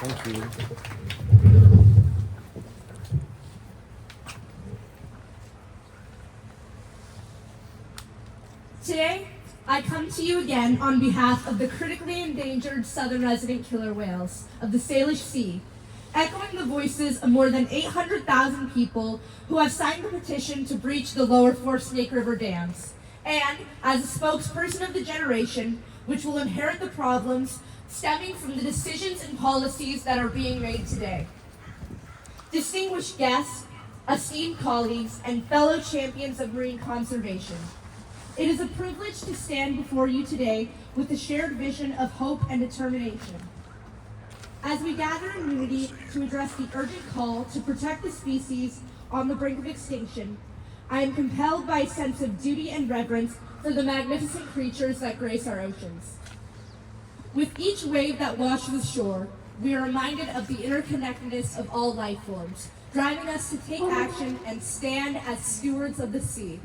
Thank you. Today, I come to you again on behalf of the critically endangered southern resident killer whales of the Salish Sea, echoing the voices of more than 800,000 people who have signed the petition to breach the lower four Snake River dams, and as a spokesperson of the generation which will inherit the problems stemming from the decisions and policies that are being made today. Distinguished guests, esteemed colleagues, and fellow champions of marine conservation, it is a privilege to stand before you today with a shared vision of hope and determination. As we gather in unity to address the urgent call to protect the species on the brink of extinction, I am compelled by a sense of duty and reverence for the magnificent creatures that grace our oceans. With each wave that washes ashore, we are reminded of the interconnectedness of all life forms, driving us to take action and stand as stewards of the sea.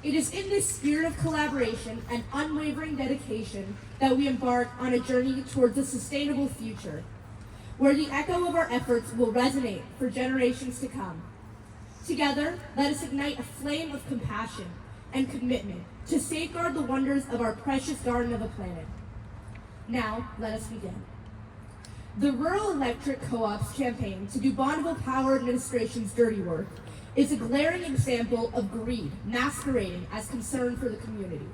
It is in this spirit of collaboration and unwavering dedication that we embark on a journey towards a sustainable future, where the echo of our efforts will resonate for generations to come. Together, let us ignite a flame of compassion and commitment to safeguard the wonders of our precious garden of a planet. Now, let us begin. The Rural Electric Co-op's campaign to do Bonneville Power Administration's dirty work is a glaring example of greed masquerading as concern for the community.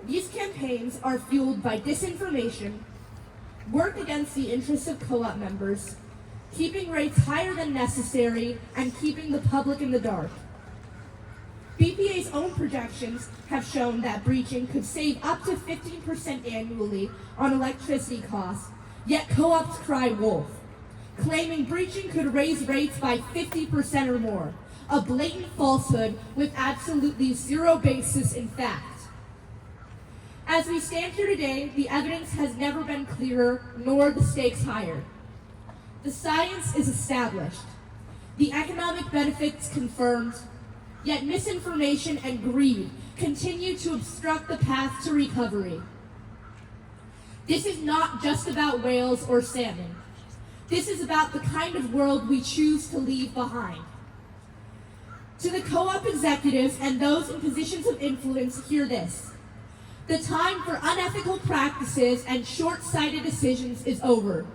These campaigns are fueled by disinformation, work against the interests of co-op members, keeping rates higher than necessary, and keeping the public in the dark. BPA's own projections have shown that breaching could save up to 15% annually on electricity costs, yet co-ops cry wolf, claiming breaching could raise rates by 50% or more, a blatant falsehood with absolutely zero basis in fact. As we stand here today, the evidence has never been clearer, nor the stakes higher. The science is established, the economic benefits confirmed, yet misinformation and greed continue to obstruct the path to recovery. This is not just about whales or salmon. This is about the kind of world we choose to leave behind. To the co-op executives and those in positions of influence, hear this. The time for unethical practices and short-sighted decisions is over.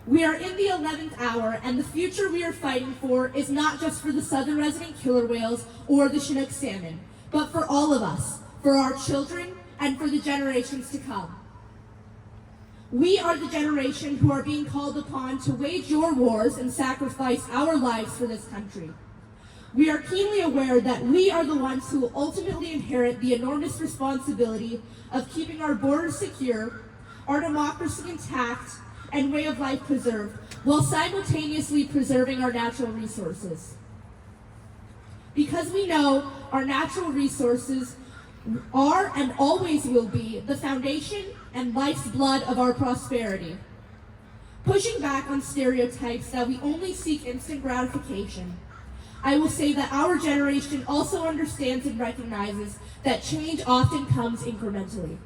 We are in the 11th hour, and the future we are fighting for is not just for the southern resident killer whales or the Chinook salmon, but for all of us, for our children, and for the generations to come. We are the generation who are being called upon to wage your wars and sacrifice our lives for this country. We are keenly aware that we are the ones who will ultimately inherit the enormous responsibility of keeping our borders secure, our democracy intact, and way of life preserved, while simultaneously preserving our natural resources. Because we know our natural resources are and always will be the foundation and life's blood of our prosperity. Pushing back on stereotypes that we only seek instant gratification, I will say that our generation also understands and recognizes that change often comes incrementally.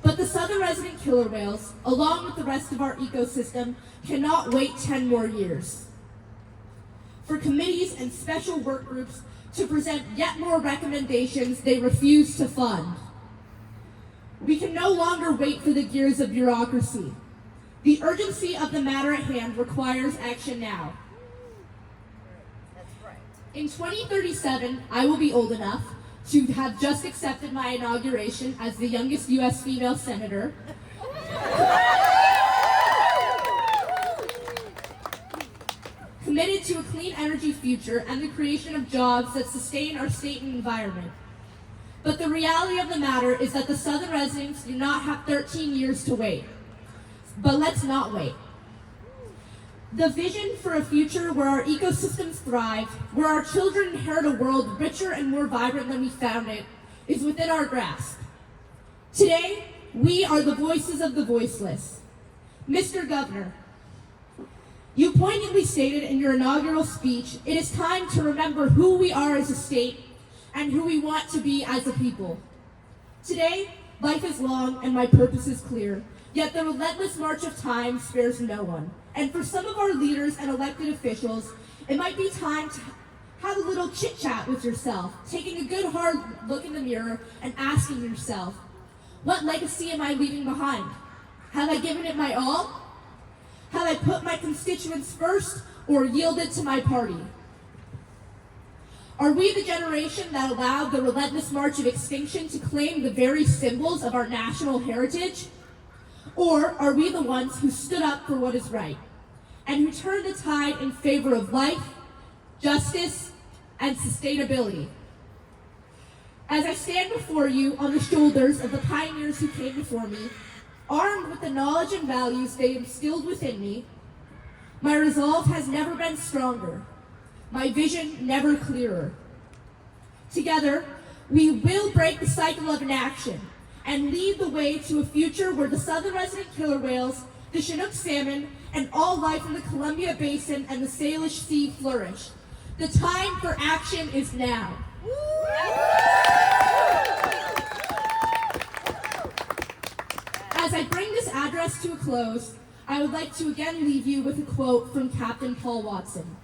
But the southern resident killer whales, along with the rest of our ecosystem, cannot wait 10 more years. For committees and special work groups to present yet more recommendations they refuse to fund. We can no longer wait for the gears of bureaucracy. The urgency of the matter at hand requires action now. In 2037, I will be old enough to have just accepted my inauguration as the youngest U.S. female senator. Committed to a clean energy future and the creation of jobs that sustain our state and environment. But the reality of the matter is that the southern residents do not have 13 years to wait. But let's not wait. The vision for a future where our ecosystems thrive, where our children inherit a world richer and more vibrant than we found it, is within our grasp. Today, we are the voices of the voiceless. Mr. Governor, you poignantly stated in your inaugural speech, it is time to remember who we are as a state and who we want to be as a people. Today, Life is long and my purpose is clear, yet the relentless march of time spares no one. And for some of our leaders and elected officials, it might be time to have a little chit-chat with yourself, taking a good hard look in the mirror and asking yourself, what legacy am I leaving behind? Have I given it my all? Have I put my constituents first or yielded to my party? Are we the generation that allowed the relentless march of extinction to claim the very symbols of our national heritage? Or are we the ones who stood up for what is right and who turned the tide in favor of life, justice, and sustainability? As I stand before you on the shoulders of the pioneers who came before me, armed with the knowledge and values they instilled within me, my resolve has never been stronger, my vision never clearer. Together, we will break the cycle of inaction and lead the way to a future where the southern resident killer whales, the Chinook salmon, and all life in the Columbia Basin and the Salish Sea flourish. The time for action is now. As I bring this address to a close, I would like to again leave you with a quote from Captain Paul Watson.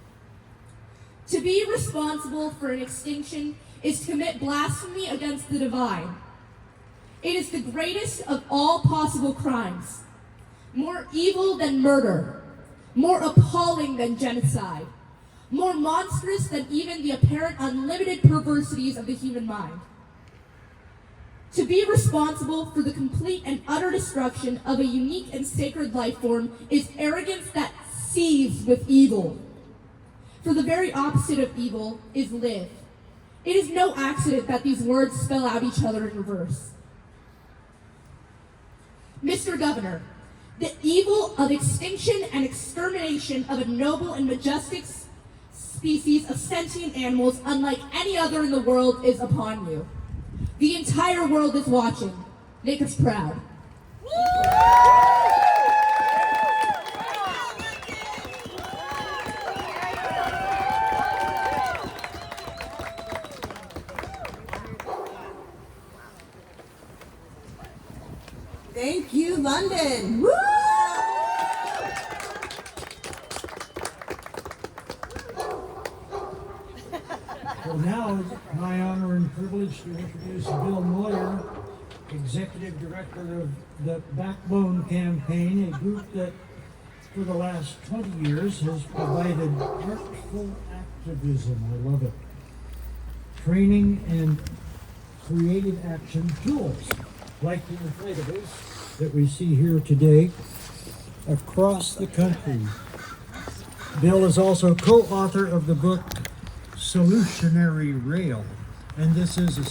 To be responsible for an extinction is to commit blasphemy against the divine. It is the greatest of all possible crimes, more evil than murder, more appalling than genocide, more monstrous than even the apparent unlimited perversities of the human mind. To be responsible for the complete and utter destruction of a unique and sacred life form is arrogance that seethes with evil. For the very opposite of evil is live. It is no accident that these words spell out each other in reverse. Mr. Governor, the evil of extinction and extermination of a noble and majestic species of sentient animals unlike any other in the world is upon you. The entire world is watching. Make us proud. Thank you, London. Woo! So now it's my honor and privilege to introduce Bill Moyer, Executive Director of the Backbone Campaign, a group that for the last 20 years has provided artful activism, I love it, training and creative action tools, like the inflatables that we see here today across the country. Bill is also co-author of the book Solutionary Rail, and this is a